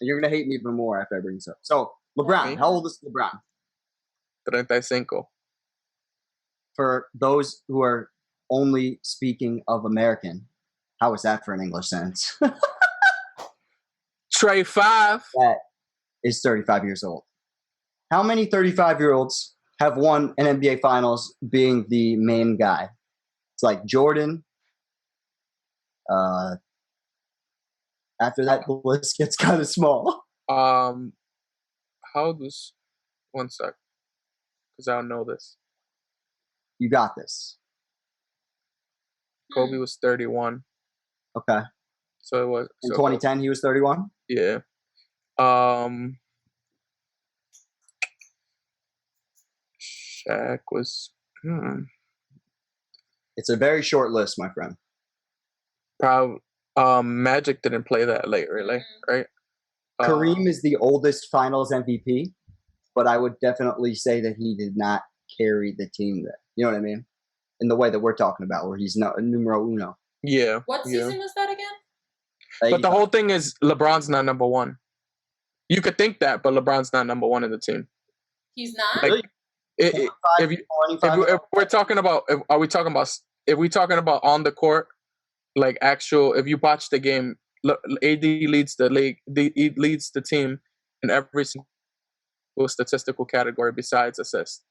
You're gonna hate me even more after I bring this up. So LeBron, Me? how old is LeBron? 35. For those who are only speaking of American, how is that for an English sentence? Trey 5. That is 35 years old. How many 35-year-olds have won an NBA Finals being the main guy? It's like Jordan. After that, the list gets kind of small. How does 1 sec? Because I don't know this. You got this. Kobe was 31. Okay. So it was in 2010. He was 31. Yeah. Shaq was. It's a very short list, my friend. Probably. Magic didn't play that late, really, right? Kareem is the oldest Finals MVP, but I would definitely say that he did not carry the team there. You know what I mean? In the way that we're talking about, where he's not numero uno. Yeah. What season was that again? But the whole thing is LeBron's not number one. You could think that, but LeBron's not number one in the team. He's not? Like, if we're talking about, if we're talking about on the court, like actual, if you watch the game, AD leads the league, he leads the team in every single statistical category besides assist.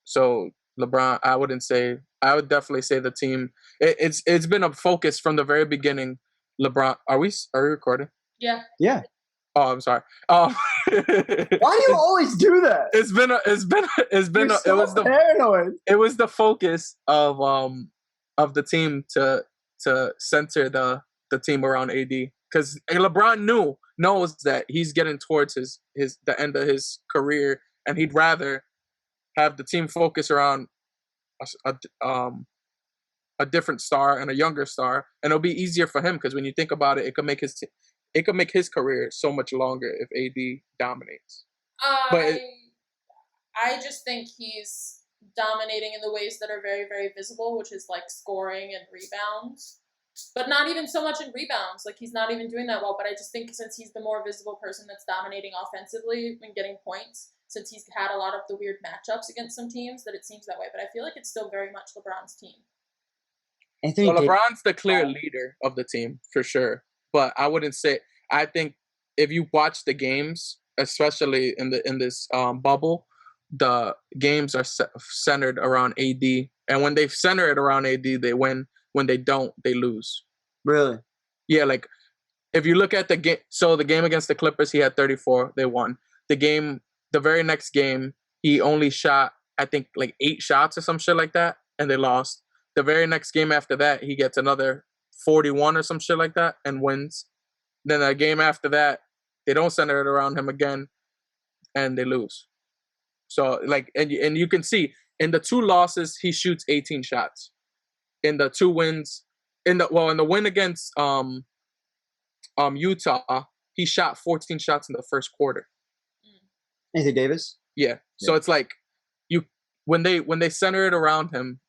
So LeBron, I would definitely say the team. It's been a focus from the very beginning. LeBron, are we recording? Yeah. Yeah. Oh, I'm sorry. Why do you always do that? It was the focus of the team to center the team around AD, because LeBron knows that he's getting towards the end of his career, and he'd rather have the team focus around a different star and a younger star, and it'll be easier for him because when you think about it, it could make his career so much longer if AD dominates. I just think he's dominating in the ways that are very, very visible, which is like scoring and rebounds. But not even so much in rebounds. Like, he's not even doing that well. But I just think since he's the more visible person that's dominating offensively and getting points, since he's had a lot of the weird matchups against some teams, that it seems that way. But I feel like it's still very much LeBron's team. Well, LeBron's the clear leader of the team, for sure. But I wouldn't say... I think if you watch the games, especially in this bubble, the games are centered around AD. And when they center it around AD, they win. When they don't, they lose. Really? Yeah, like, if you look at the game... So the game against the Clippers, he had 34. They won. The very next game, he only shot, I think, like 8 shots or some shit like that, and they lost. The very next game after that, he gets another 41 or some shit like that and wins. Then the game after that, they don't center it around him again, and they lose. So, like, and you can see, in the 2 losses, he shoots 18 shots. In the 2 wins, in the win against Utah, he shot 14 shots in the first quarter. Anthony Davis? Yeah. So it's like, when they center it around him,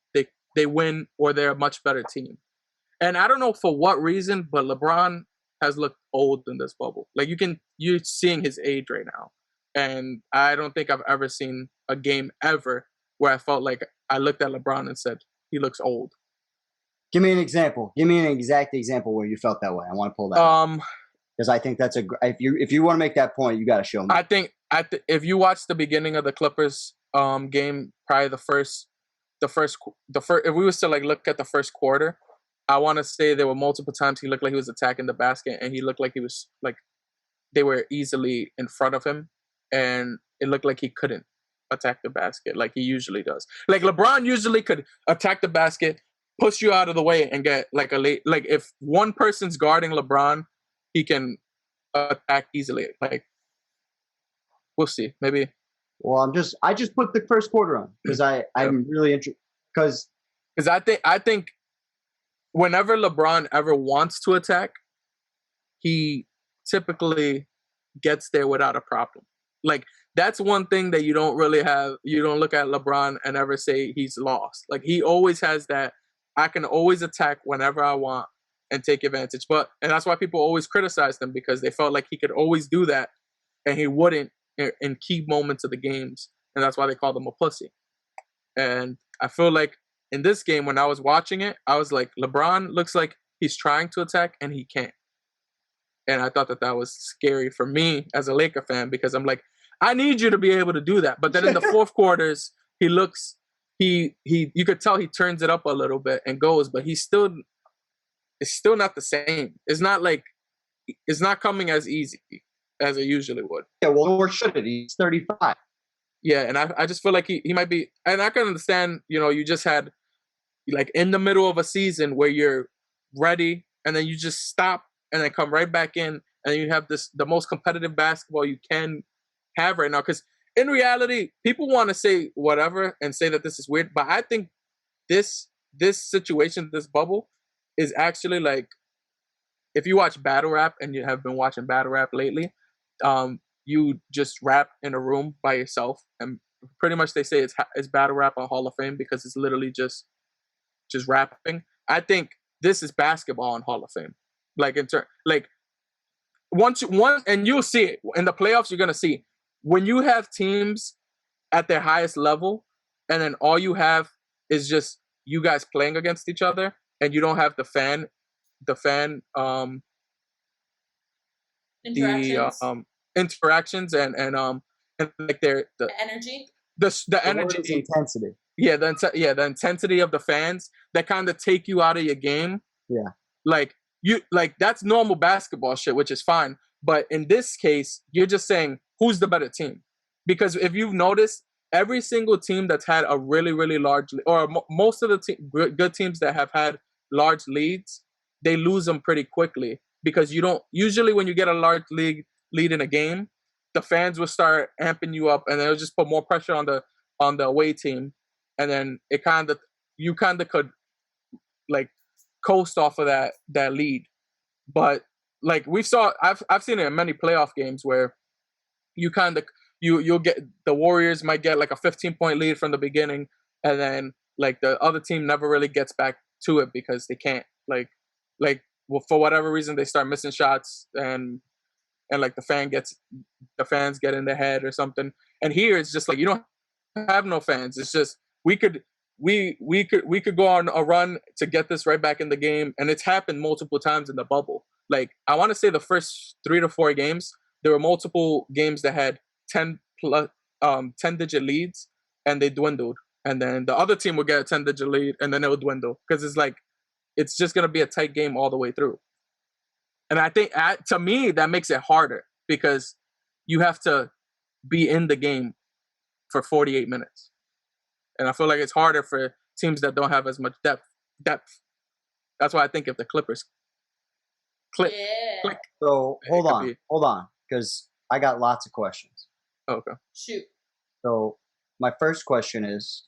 they win, or they're a much better team. And I don't know for what reason, but LeBron has looked old in this bubble. Like, you're seeing his age right now. And I don't think I've ever seen a game ever where I felt like I looked at LeBron and said, he looks old. Give me an example. Give me an exact example where you felt that way. I want to pull that. Because I think that's if you want to make that point, you got to show me. I think if you watch the beginning of the Clippers game, probably the first, if we was to like look at the first quarter, I want to say there were multiple times he looked like he was attacking the basket, and he looked like he was like they were easily in front of him, and it looked like he couldn't attack the basket like he usually does. Like, LeBron usually could attack the basket, push you out of the way, and get like like if one person's guarding LeBron, he can attack easily. Like, we'll see, maybe. Well, I just put the first quarter on because I'm really interested because I think whenever LeBron ever wants to attack, he typically gets there without a problem. Like, that's one thing that you don't really have. You don't look at LeBron and ever say he's lost. Like, he always has that, I can always attack whenever I want. and take advantage. And that's why people always criticized him, because they felt like he could always do that and he wouldn't in key moments of the games. And that's why they called him a pussy. And I feel like in this game, when I was watching it, I was like, LeBron looks like he's trying to attack and he can't. And I thought that was scary for me as a Laker fan, because I'm like, I need you to be able to do that. But then in the fourth quarters, you could tell he turns it up a little bit and goes, but it's still not the same. It's not coming as easy as it usually would. Yeah, well, or should it? He's 35. Yeah, and I just feel like he might be, and I can understand, you just had, like, in the middle of a season where you're ready, and then you just stop, and then come right back in, and you have the most competitive basketball you can have right now. Because in reality, people want to say whatever and say that this is weird, but I think this situation, this bubble, is actually like, if you watch battle rap, and you have been watching battle rap lately, you just rap in a room by yourself, and pretty much they say it's battle rap on Hall of Fame, because it's literally just rapping. I think this is basketball on Hall of Fame. Like, once and you'll see it in the playoffs. You're gonna see when you have teams at their highest level, and then all you have is just you guys playing against each other, and you don't have the fan interactions and like the energy, the energy, intensity. Yeah, the intensity of the fans that kind of take you out of your game. Yeah, like that's normal basketball shit, which is fine. But in this case, you're just saying who's the better team, because if you've noticed, every single team that's had a really, really large, or most of the good teams that have had large leads, they lose them pretty quickly, because you don't usually, when you get a large lead in a game, the fans will start amping you up, and they'll just put more pressure on the away team, and then you kind of could like coast off of that lead. But like I've seen it in many playoff games where you you'll get, the Warriors might get like a 15-point lead from the beginning, and then like the other team never really gets back to it, because they can't well, for whatever reason they start missing shots, and like the fans get in their head or something. And here it's just like you don't have no fans. It's just we could go on a run to get this right back in the game, and it's happened multiple times in the bubble. Like, I want to say the first 3 to 4 games, there were multiple games that had 10-digit leads, and they dwindled, and then the other team would get a 10-digit lead, and then it would dwindle, because it's just gonna be a tight game all the way through. And I think, to me, that makes it harder, because you have to be in the game for 48 minutes. And I feel like it's harder for teams that don't have as much depth. That's why I think if the Clippers click. So hold on, because I got lots of questions. Okay. Shoot. So my first question is,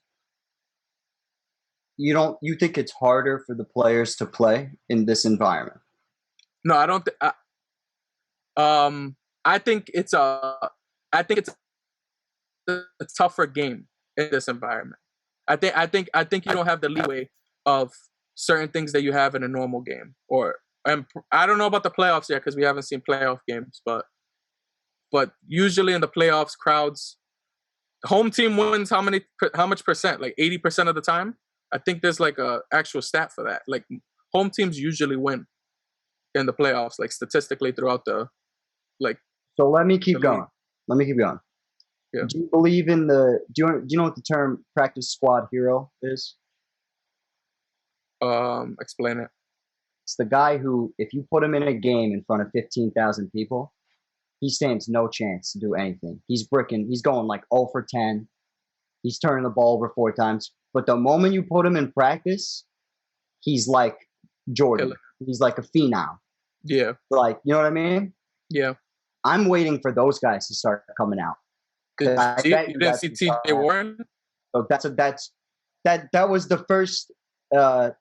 you think it's harder for the players to play in this environment? No, I don't. I think it's a tougher game in this environment. I think you don't have the leeway of certain things that you have in a normal game. And I don't know about the playoffs yet, because we haven't seen playoff games, but usually in the playoffs, crowds, home team wins how much percent? Like 80% of the time. I think there's like a actual stat for that. Like, home teams usually win in the playoffs, like statistically throughout the So let me keep going. Yeah. Do you believe in do you know what the term practice squad hero is? Explain it. It's the guy who, if you put him in a game in front of 15,000 people, he stands no chance to do anything. He's going like 0 for 10. He's turning the ball over 4 times. But the moment you put him in practice, he's like Jordan. He's like a phenom. Yeah. Like, you know what I mean? Yeah. I'm waiting for those guys to start coming out. You didn't see T.J. Warren? So that was the first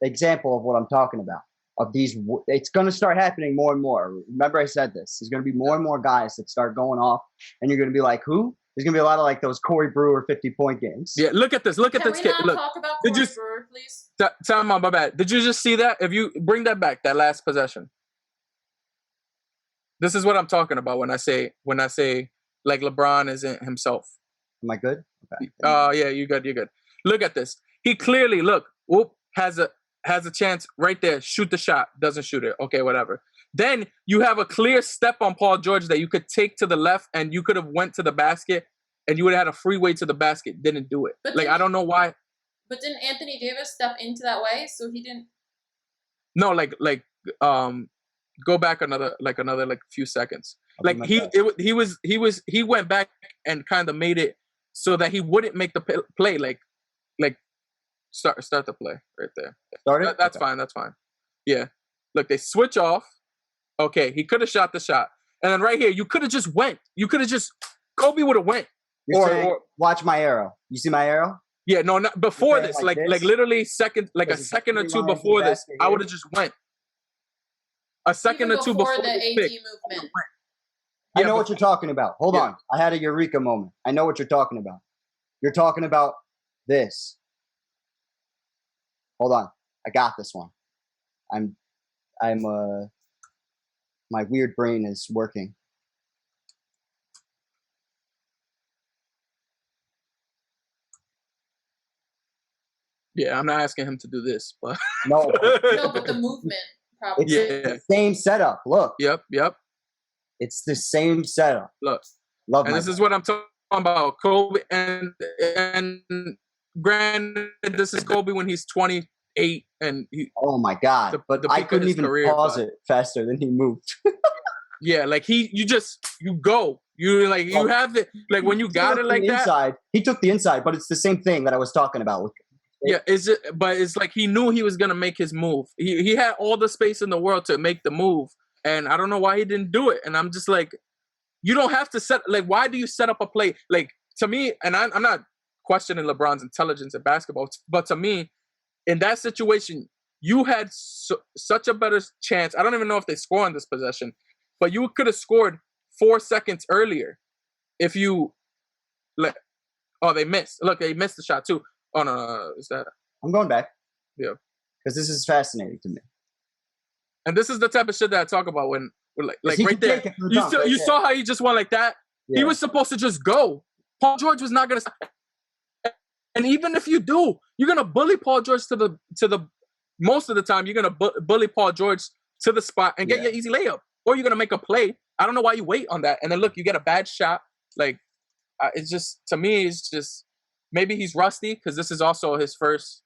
example of what I'm talking about. Of these, it's going to start happening more and more. Remember, I said this. There's going to be more and more guys that start going off, and you're going to be like, "Who? There's gonna be a lot of like those Corey Brewer 50-point games. Yeah, look at this. Look at Can this we kid. not Look, talk about did Corey you Brewer, please? tell him my bad? Did you just see that? If you bring that back, that last possession. This is what I'm talking about when I say like LeBron isn't himself. Am I good? Okay. Yeah, you're good. You're good. Look at this. He clearly has a chance right there. Shoot the shot. Doesn't shoot it. Okay, whatever. Then you have a clear step on Paul George that you could take to the left, and you could have went to the basket, and you would have had a free way to the basket. Didn't do it. But Like I don't know why. But didn't Anthony Davis step into that way? So he didn't. No, go back another few seconds. I'll Like do my he went back and kind of made it so that he wouldn't make the play. Like start the play right there. Start it? That's fine. That's fine. Yeah. Look, they switch off. Okay, he could have shot the shot, and then right here, you could have just went. You could have just Kobe would have went. You're saying, watch my arrow. You see my arrow? Yeah, no, not before saying this. like Like this? literally second, like a There's a second or three two lines in before the this, basket I here. would have just went. A second Even or two before before the this AD pick. movement. I Yeah, know what you're talking about. Hold Yeah. on. I had a eureka moment. I know what you're talking about. You're talking about this. Hold on. I got this one. My weird brain is working. Yeah, I'm not asking him to do this, but No, No, but the movement probably. it's Yeah. the same setup. Look, Yep. it's the same setup. Look, Love and my this is what I'm talking about. Kobe and granted, this is Kobe when he's 28 and he. Oh my god! But the I peak of couldn't his even career, pause but- it faster than he moved. Yeah, like you go. You have it like when you He got took it like the that. inside. He took the inside, but it's the same thing that I was talking about. Yeah, but it's like he knew he was gonna make his move. He had all the space in the world to make the move, and I don't know why he didn't do it. And I'm just like, you don't have to set like. Why do you set up a play? Like to me, and I'm not questioning LeBron's intelligence at basketball, but to me, in that situation, you had such a better chance. I don't even know if they score on this possession, but you could have scored 4 seconds earlier if you let. Oh, they missed. Look, they missed the shot too. Oh no, is that? I'm going back. Yeah. Because this is fascinating to me. And this is the type of shit that I talk about when like He right can there. take it from the You top, saw, right you there. saw how he just went like that. Yeah. He was supposed to just go. Paul George was not gonna. And even if you do, you're gonna bully Paul George to the. Most of the time, you're gonna bully Paul George to the spot and get your easy layup, or you're gonna make a play. I don't know why you wait on that. And then look, you get a bad shot. Like it's just to me, it's just maybe he's rusty because this is also his first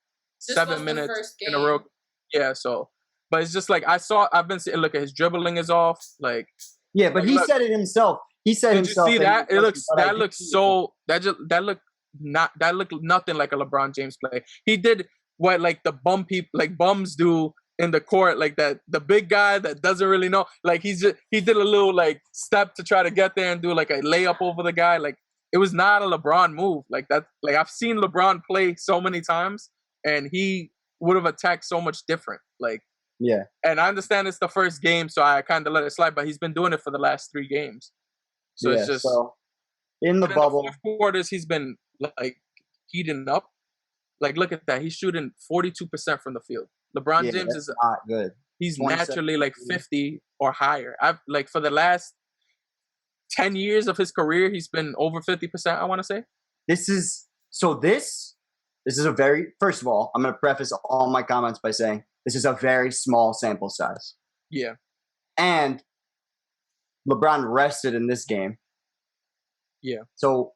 This was 7 the minutes first in a row. game. Yeah, so. But it's just like I've been seeing. Look at his dribbling is off. Like Yeah, but he look, said it himself. He said did himself. you see that? It looks but I that did looks see it. so that looked nothing like a LeBron James play. He did what like the bums do in the court, like that the big guy that doesn't really know. Like he did a little like step to try to get there and do like a layup over the guy. Like it was not a LeBron move. Like that. Like I've seen LeBron play so many times, and he would have attacked so much different. Like. Yeah. And I understand it's the first game, so I kind of let it slide. But he's been doing it for the last 3 games, so it's just so in the in bubble. the 4th quarters he's been like heating up. Like look at that, he's shooting 42% from the field. LeBron James that's is not good. he's 27. naturally like 50 or higher. I've like for the last 10 years of his career, he's been over 50%. I want to say. This is a very, first of all, I'm going to preface all my comments by saying this is a very small sample size. Yeah. And LeBron rested in this game. Yeah. So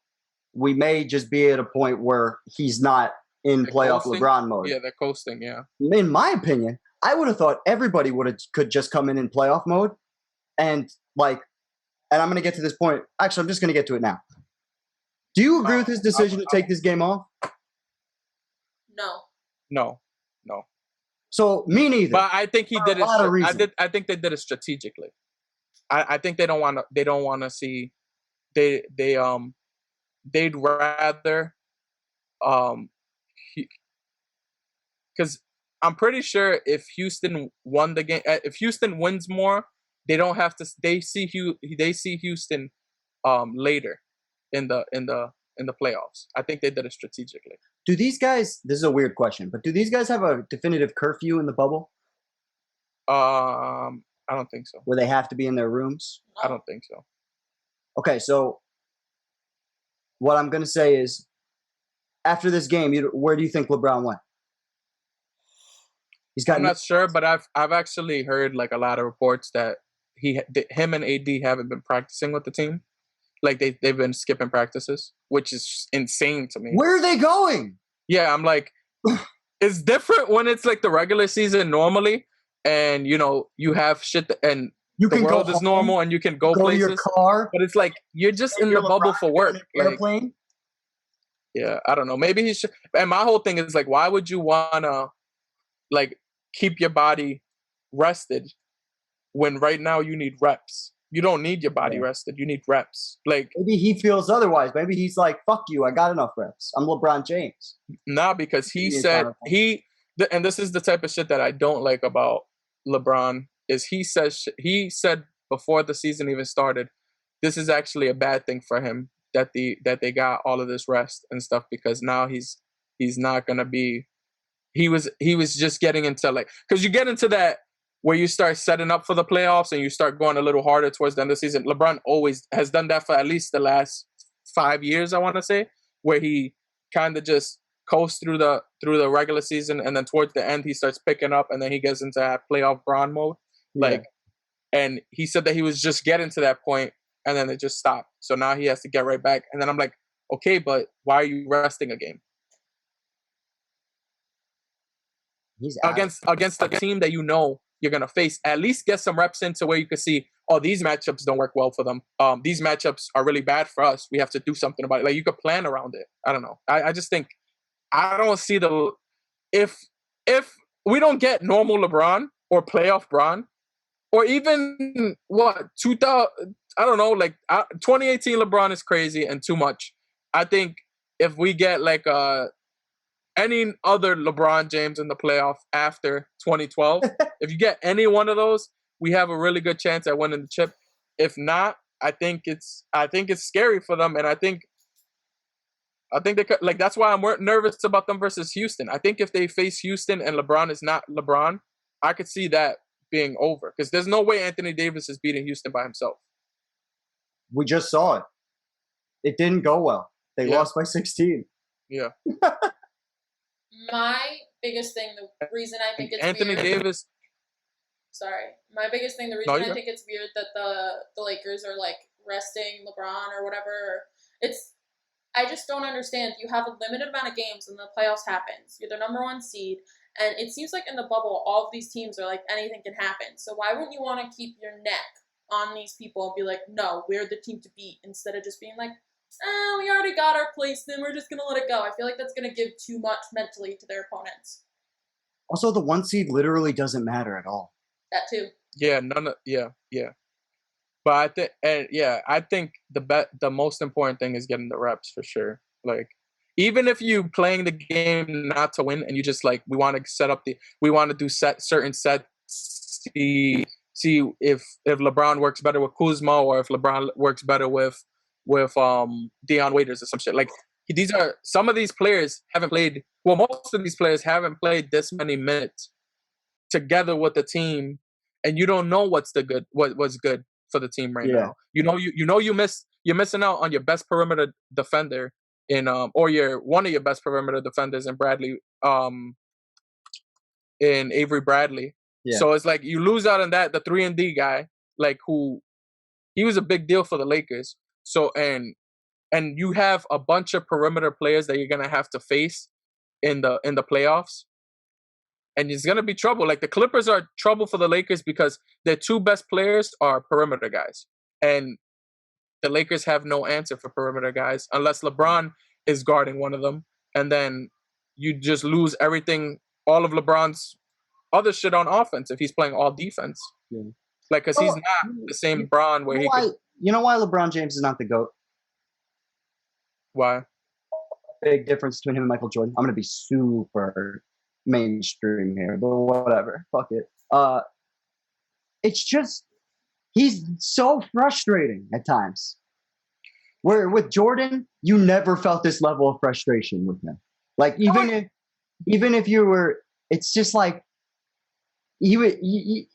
we may just be at a point where he's not in They're playoff coasting? LeBron mode. Yeah, they're coasting. Yeah. In my opinion, I would have thought everybody could just come in playoff mode and I'm going to get to this point. Actually, I'm just going to get to it now. Do you agree with his decision to take this game off? No. No. So me neither. But I think he For did a it. lot of reasons. I think they did it strategically. I think they don't want to. They don't want to see. They'd rather because I'm pretty sure if Houston won the game, if Houston wins more, they don't have to. They see Houston later. in the playoffs. I think they did it strategically. Do these guys? This is a weird question, but do these guys have a definitive curfew in the bubble I don't think so. where they have to be in their rooms? I don't think so. Okay, so what I'm gonna say is, after this game, where do you think LeBron went? He's got. I'm not sure, but I've actually heard like a lot of reports that him and AD haven't been practicing with the team. Like they've been skipping practices, which is insane to me. Where are they going? Yeah, I'm like, it's different when it's like the regular season normally, and you have shit and the world is normal and you can go places. To your car, but it's like you're just in the bubble for work. Airplane. Yeah, I don't know. Maybe he should. And my whole thing is like, why would you wanna like keep your body rested when right now you need reps? You don't need your body rested. You need reps. Like maybe he feels otherwise. Maybe he's like, "Fuck you! I got enough reps. I'm LeBron James." Nah, because he said and this is the type of shit that I don't like about LeBron is he said before the season even started, this is actually a bad thing for him that they got all of this rest and stuff because now he's not gonna be. He was just getting into like because you get into that. Where you start setting up for the playoffs and you start going a little harder towards the end of the season. LeBron always has done that for at least the last 5 years, I want to say, where he kind of just coasts through the regular season and then towards the end he starts picking up and then he gets into that playoff Bron mode. And he said that he was just getting to that point and then it just stopped. So now he has to get right back. And then I'm like, okay, but why are you resting a game? He's against a team that you're going to face, at least get some reps into where you can see, oh, these matchups don't work well for them. These matchups are really bad for us. We have to do something about it. Like, you could plan around it. I don't know. I just think, I don't see if we don't get normal LeBron or playoff Bron, or even, 2018 LeBron is crazy and too much. I think if we get like any other LeBron James in the playoff after 2012, if you get any one of those, we have a really good chance at winning the chip. If not, I think it's scary for them, and I think they could, like, that's why I'm nervous about them versus Houston. I think if they face Houston and LeBron is not LeBron, I could see that being over because there's no way Anthony Davis is beating Houston by himself. We just saw it. It didn't go well. They lost by 16. Yeah. My biggest thing, the reason I think it's Anthony weird, Davis. Sorry, my biggest thing, the reason I think it's weird that the Lakers are like resting LeBron or whatever. I just don't understand. You have a limited amount of games and the playoffs happens. You're the number one seed, and it seems like in the bubble, all of these teams are like anything can happen. So why wouldn't you want to keep your neck on these people and be like, no, we're the team to beat, instead of just being like, we already got our place, then we're just going to let it go. I feel like that's going to give too much mentally to their opponents. Also, the 1 seed literally doesn't matter at all. That too. Yeah, yeah. But I think the most important thing is getting the reps for sure. Like, even if you playing the game not to win and you just like, we want to do certain sets, see if LeBron works better with Kuzma or if LeBron works better with Deion Waiters or some shit. Like, some of these players haven't played. Well, most of these players haven't played this many minutes together with the team, and you don't know what's good for the team right now. You're missing out on your best perimeter defender or one of your best perimeter defenders in Avery Bradley. Yeah. So it's like you lose out on that, the 3-and-D guy, like, who he was a big deal for the Lakers. So and you have a bunch of perimeter players that you're gonna have to face in the playoffs, and it's gonna be trouble. Like, the Clippers are trouble for the Lakers because their two best players are perimeter guys, and the Lakers have no answer for perimeter guys unless LeBron is guarding one of them, and then you just lose everything, all of LeBron's other shit on offense if he's playing all defense. Yeah. Like, because he's not the same Bron where he could. You know why LeBron James is not the GOAT? Why? Big difference between him and Michael Jordan. I'm going to be super mainstream here, but whatever. Fuck it. It's just, he's so frustrating at times. Where with Jordan, you never felt this level of frustration with him. Like even if you were, it's just like it's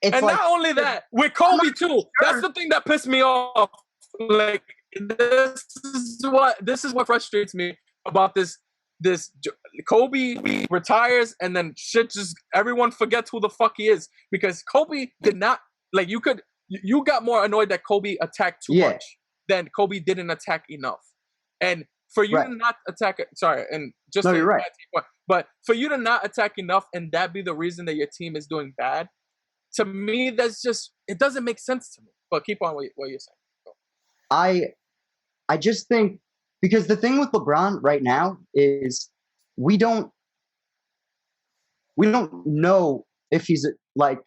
and like, not only that, with Kobe too. That's the thing that pissed me off. Like this is what frustrates me about this. Kobe retires and then shit just everyone forgets who the fuck he is because Kobe did not like you got more annoyed that Kobe attacked too much than Kobe didn't attack enough. And for you to not attack and just you're right. But for you to not attack enough and that be the reason that your team is doing bad, to me that's just it doesn't make sense to me. But keep on what you're saying. Go. I just think because the thing with LeBron right now is we don't know if he's like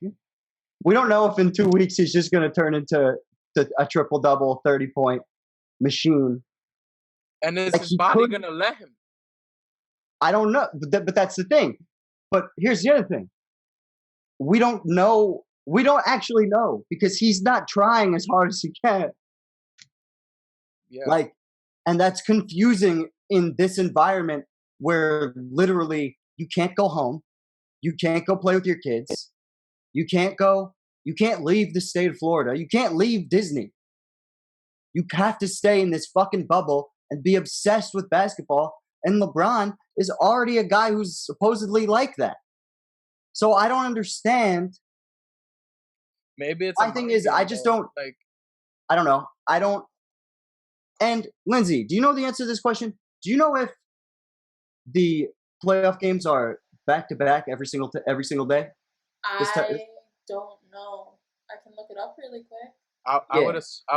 we don't know if in 2 weeks he's just going to turn into a triple-double 30-point machine. And is his body going to let him? I don't know, but that's the thing. But here's the other thing. We don't know. We don't actually know because he's not trying as hard as he can. Yeah. Like, and that's confusing in this environment where literally you can't go home. You can't go play with your kids. You can't leave the state of Florida. You can't leave Disney. You have to stay in this fucking bubble and be obsessed with basketball. And LeBron is already a guy who's supposedly like that. So I don't understand. Maybe it's my thing is I just don't like. I don't know. I don't. And Lindsay, do you know the answer to this question? Do you know if the playoff games are back to back every single day? I don't know. I can look it up really quick. I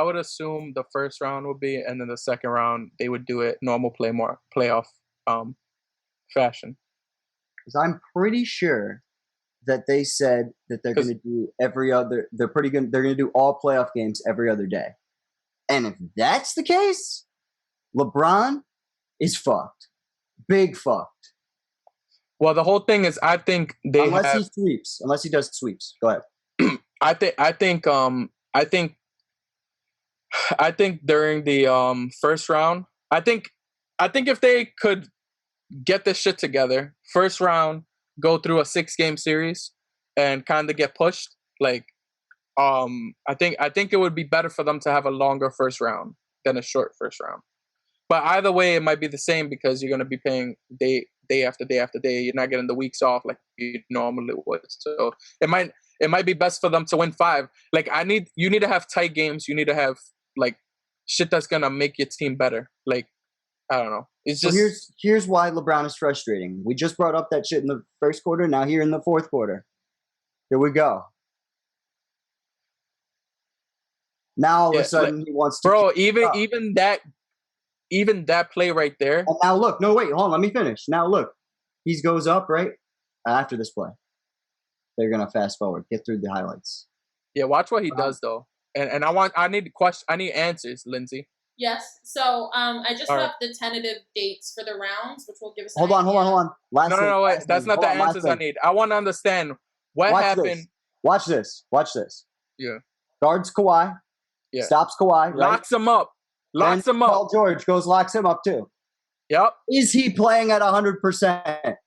would assume the first round would be, and then the second round they would do it normal playoff fashion. Because I'm pretty sure that they said that they're going to do every other. They're pretty good. They're going to do all playoff games every other day. And if that's the case, LeBron is fucked. Big fucked. Well, the whole thing is, I think unless he does sweeps. Go ahead. I think during the first round, I think if they could get this shit together, first round, go through a 6-game series and kind of get pushed, like I think it would be better for them to have a longer first round than a short first round. But either way, it might be the same because you're going to be paying day after day after day. You're not getting the weeks off like you normally would. So it might be best for them to win 5. Like you need to have tight games. You need to have like shit that's gonna make your team better. Like I don't know. It's just here's why LeBron is frustrating. We just brought up that shit in the first quarter. Now here in the fourth quarter, here we go. Now all of a sudden he wants to. Bro, even that play right there. And now look, no wait, hold on, let me finish. Now look, he goes up right after this play. They're gonna fast forward, get through the highlights. Yeah, watch what he does though, and I need answers, Lindsay. Yes, so I just have the tentative dates for the rounds, which will give us. Hold on. No, wait, that's not the answers I need. I want to understand what happened. Watch this. Yeah. Guards Kawhi. Yeah. Stops Kawhi. Right? Locks him up. Paul George goes locks him up too. Yep. Is he playing at 100%?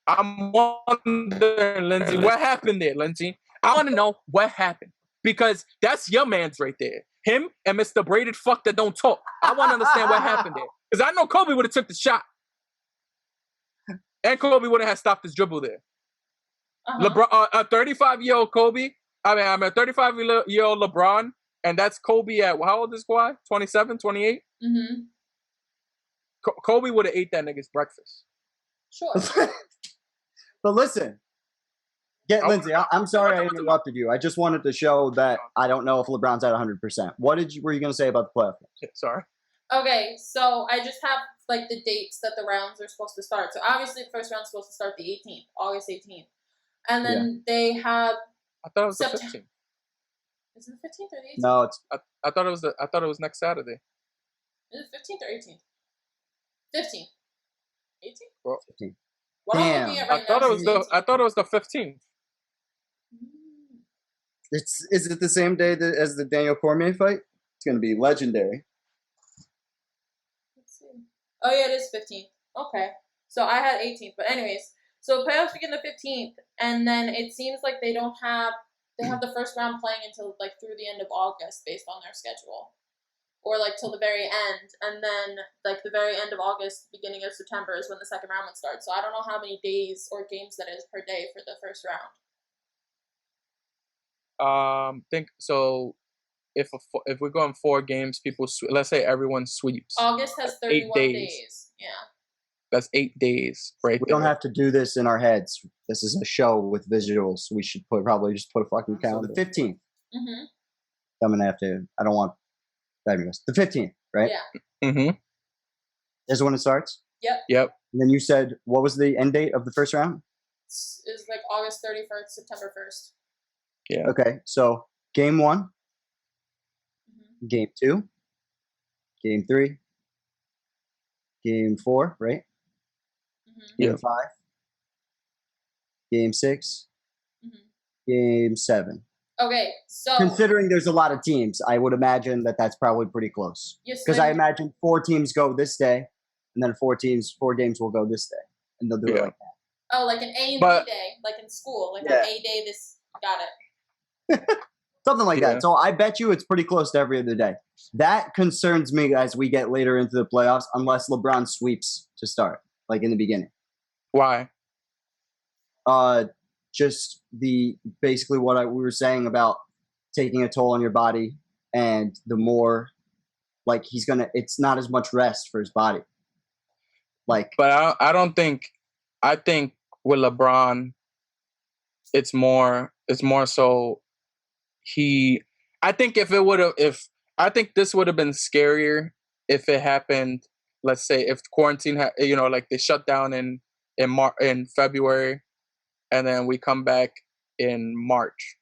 I'm wondering, Lindsay, what happened there, Lindsay? I want to know what happened because that's your man's right there. Him and Mr. Braided fuck that don't talk. I want to understand what happened there because I know Kobe would have took the shot, and Kobe would have stopped his dribble there. LeBron, a 35-year-old Kobe. I'm a 35-year-old LeBron, and that's Kobe at how old is Kawhi? 27, 28? Mm-hmm. Kobe would have ate that nigga's breakfast. Sure. But listen, Lindsay, I'm sorry I interrupted you. I just wanted to show that I don't know if LeBron's at 100%. What were you going to say about the playoff games? Sorry. Okay, so I just have like the dates that the rounds are supposed to start. So obviously the first round's supposed to start the 18th, August 18th. And then they have I thought it was the 15th. Is it the 15th or the 18th? No, it's I thought it was next Saturday. Is it 15th or 18th? 15th. 18th? Well, 15th. What I'm looking at right I thought it was the 15th. Is it the same day as the Daniel Cormier fight? It's going to be legendary. Let's see. Oh yeah, it is 15th. Okay. So I had 18th, but anyways, so playoffs begin the 15th, and then it seems like they have the first round playing until like through the end of August based on their schedule, or like till the very end, and then like the very end of August, beginning of September is when the second round would start. So I don't know how many days or games that is per day for the first round. Think so. If we're going 4 games, let's say everyone sweeps. August has 31 days. Yeah. That's 8 days, right? We don't have to do this in our heads. This is a show with visuals. We should probably just put a fucking calendar. The 15th. Mm-hmm. I'm gonna have to. I don't want. Anyways, the 15th, right? Yeah. Mm-hmm. Is when it starts. Yep. And then you said, what was the end date of the first round? It's like August 31st, September 1st. Yeah. Okay, so game 1, Mm-hmm. game 2, game 3, game 4, right? Mm-hmm. Game 5, game 6, Mm-hmm. game 7. Okay, so Considering there's a lot of teams, I would imagine that that's probably pretty close. yes, Because I imagine 4 teams go this day, and then 4 games will go this day, and they'll do it like that. Oh, like an A and But- B day, like in school, like Yeah. on A day. This got it. Something like Yeah. that. So I bet you it's pretty close to every other day. That concerns me as we get later into the playoffs, unless LeBron sweeps to start, like in the beginning. Why? Just basically what we were saying about taking a toll on your body, and the more like it's not as much rest for his body. Like, But I don't think. I think with LeBron, it's more so I think I think this would have been scarier if it happened. Let's say if quarantine like they shut down in February, and then we come back in March.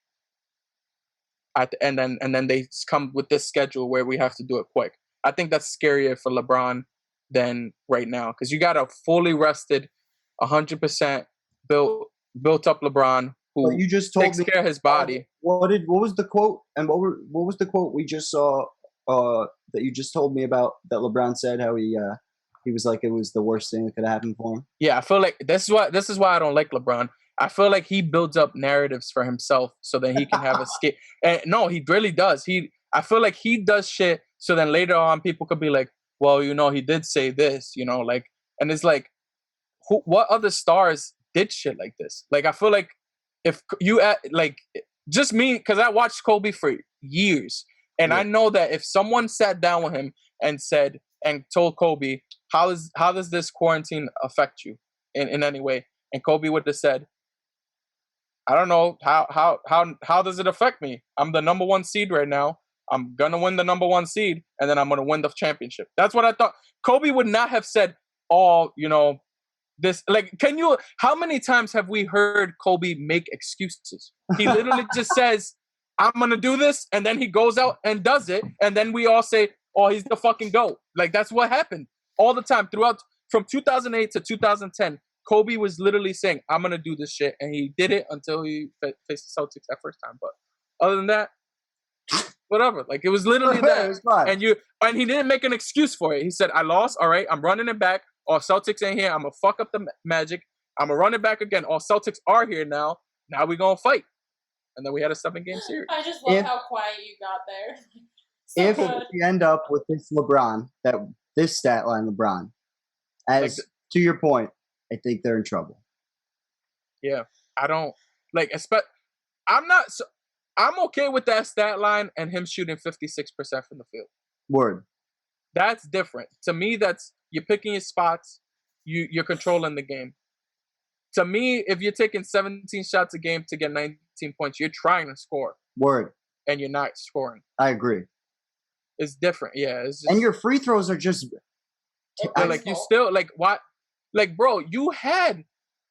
And then they come with this schedule where we have to do it quick. I think that's scarier for LeBron than right now, because you got a fully rested, 100% built up LeBron who you just told takes me care of his body. What was the quote? And what was the quote we just saw? That you just told me about, that LeBron said how he was like it was the worst thing that could happen for him. Yeah, I feel like this is why I don't like LeBron. I feel like he builds up narratives for himself so that he can have a skit. And no, he really does. I feel like he does shit so then later on people could be like, well, he did say this, like, and it's like, what other stars did shit like this? Like, I feel like if you like, just me, because I watched Kobe for years, and I know that if someone sat down with him and told Kobe, how does this quarantine affect you in any way? And Kobe would have said, I don't know, how does it affect me? I'm the number 1 seed right now. I'm gonna win the number 1 seed, and then I'm gonna win the championship. That's what I thought. Kobe would not have said, this. Like, how many times have we heard Kobe make excuses? He literally just says, I'm gonna do this, and then he goes out and does it, and then we all say, oh, he's the fucking GOAT. Like, that's what happened all the time from 2008 to 2010. Kobe was literally saying, I'm going to do this shit. And he did it until he faced the Celtics that first time. But other than that, whatever. Like, it was literally that. It was fine. And he didn't make an excuse for it. He said, I lost. All right, I'm running it back. All Celtics ain't here. I'm going to fuck up the Magic. I'm going to run it back again. All Celtics are here now. Now we're going to fight. And then we had a 7-game series. I just love how quiet you got there. So If good. we end up with this LeBron, this stat line LeBron, as to your point, I think they're in trouble. Yeah, I don't like. I'm okay with that stat line and him shooting 56% from the field. Word. That's different to me. That's you're picking your spots. You're controlling the game. To me, if you're taking 17 shots a game to get 19 points, you're trying to score. Word. And you're not scoring. I agree. It's different. Yeah. It's just, and your free throws are just like you still like what? Like, bro, you had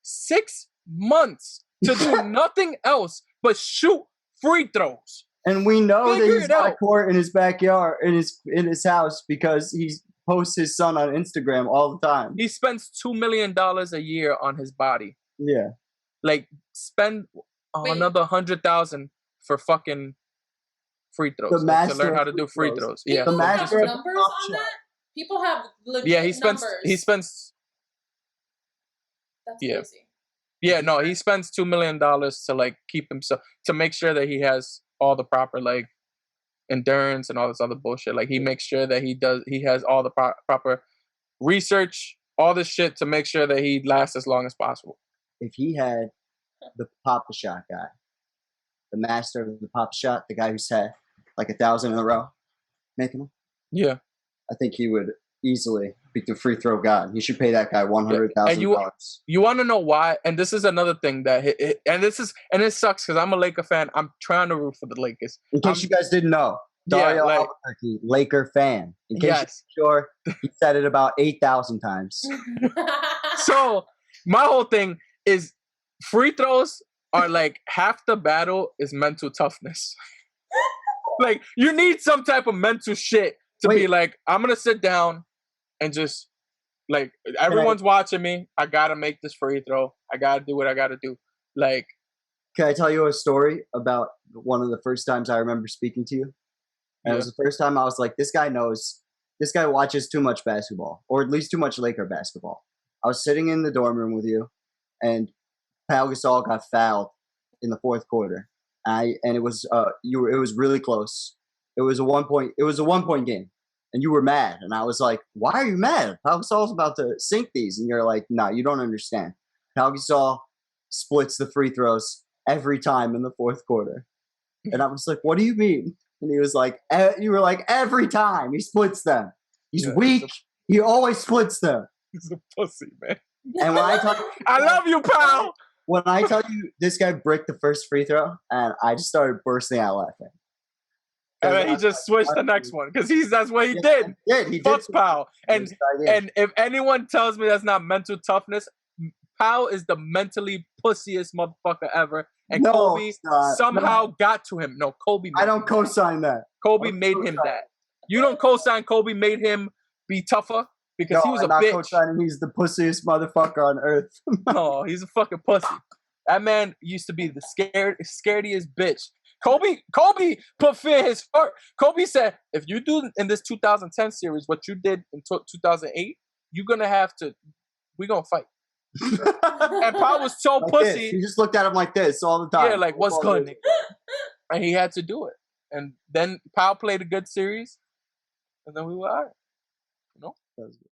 6 months to do nothing else but shoot free throws. And we know Figure that he's got a court in his backyard, in his house, because he posts his son on Instagram all the time. He spends $2 million a year on his body. Yeah. Like, spend another $100,000 for fucking free throws. The To master learn how of to do free free throws. throws. Yeah. People The have master of numbers pop on shot. that. People have legit Yeah, numbers. he spends That's yeah. crazy. Yeah, no, he spends $2 million to like keep himself, to make sure that he has all the proper like endurance and all this other bullshit. Like he makes sure that he has all the proper research, all this shit to make sure that he lasts as long as possible. If he had the Papa Shot guy, the master of the Papa Shot, the guy who set like 1,000 in a row, making them, Yeah. I think he would easily beat the free throw god. He should pay that guy And $100,000. you want to know why? And this is another thing that it sucks because I'm a Laker fan. I'm trying to root for the Lakers. In case you guys didn't know, Dario Albuquerque, Laker fan. In case you're sure, he said it about 8,000 times. So my whole thing is free throws are like half the battle is mental toughness. Like you need some type of mental shit to be like, I'm gonna sit down and just like everyone's watching me. I gotta make this free throw. I gotta do what I gotta do. Like, can I tell you a story about one of the first times I remember speaking to you? And it was the first time I was like, this guy watches too much basketball, or at least too much Laker basketball. I was sitting in the dorm room with you, and Pau Gasol got fouled in the fourth quarter. And it was really close. It was a 1-point game, and you were mad. And I was like, why are you mad? Pau Gasol's about to sink these, and you're like, no, you don't understand. Pau Gasol splits the free throws every time in the fourth quarter, and I was like, what do you mean? And he was like, you were like, every time he splits them. He's weak. He always splits them. He's a pussy, man. And when I tell you, I love you, pal. When I tell you this guy bricked the first free throw, and I just started bursting out laughing. And then he just switched the next one because that's what he did. He Fuck did. Pau. And if anyone tells me that's not mental toughness, Pau is the mentally pussiest motherfucker ever. And Kobe somehow got to him. No, Kobe. I don't co-sign that. Kobe made him that. You don't co-sign Kobe made him be tougher because he was a bitch. Co-signing he's the pussiest motherfucker on earth. No, he's a fucking pussy. That man used to be the scarediest bitch. Kobe put fear in his heart. Kobe said, if you do in this 2010 series what you did in 2008, you're going to have to, we're going to fight. And Pau was so like pussy. This. He just looked at him like this all the time. Yeah, like, what's good, nigga? And he had to do it. And then Pau played a good series. And then we were all right. You know? That was good.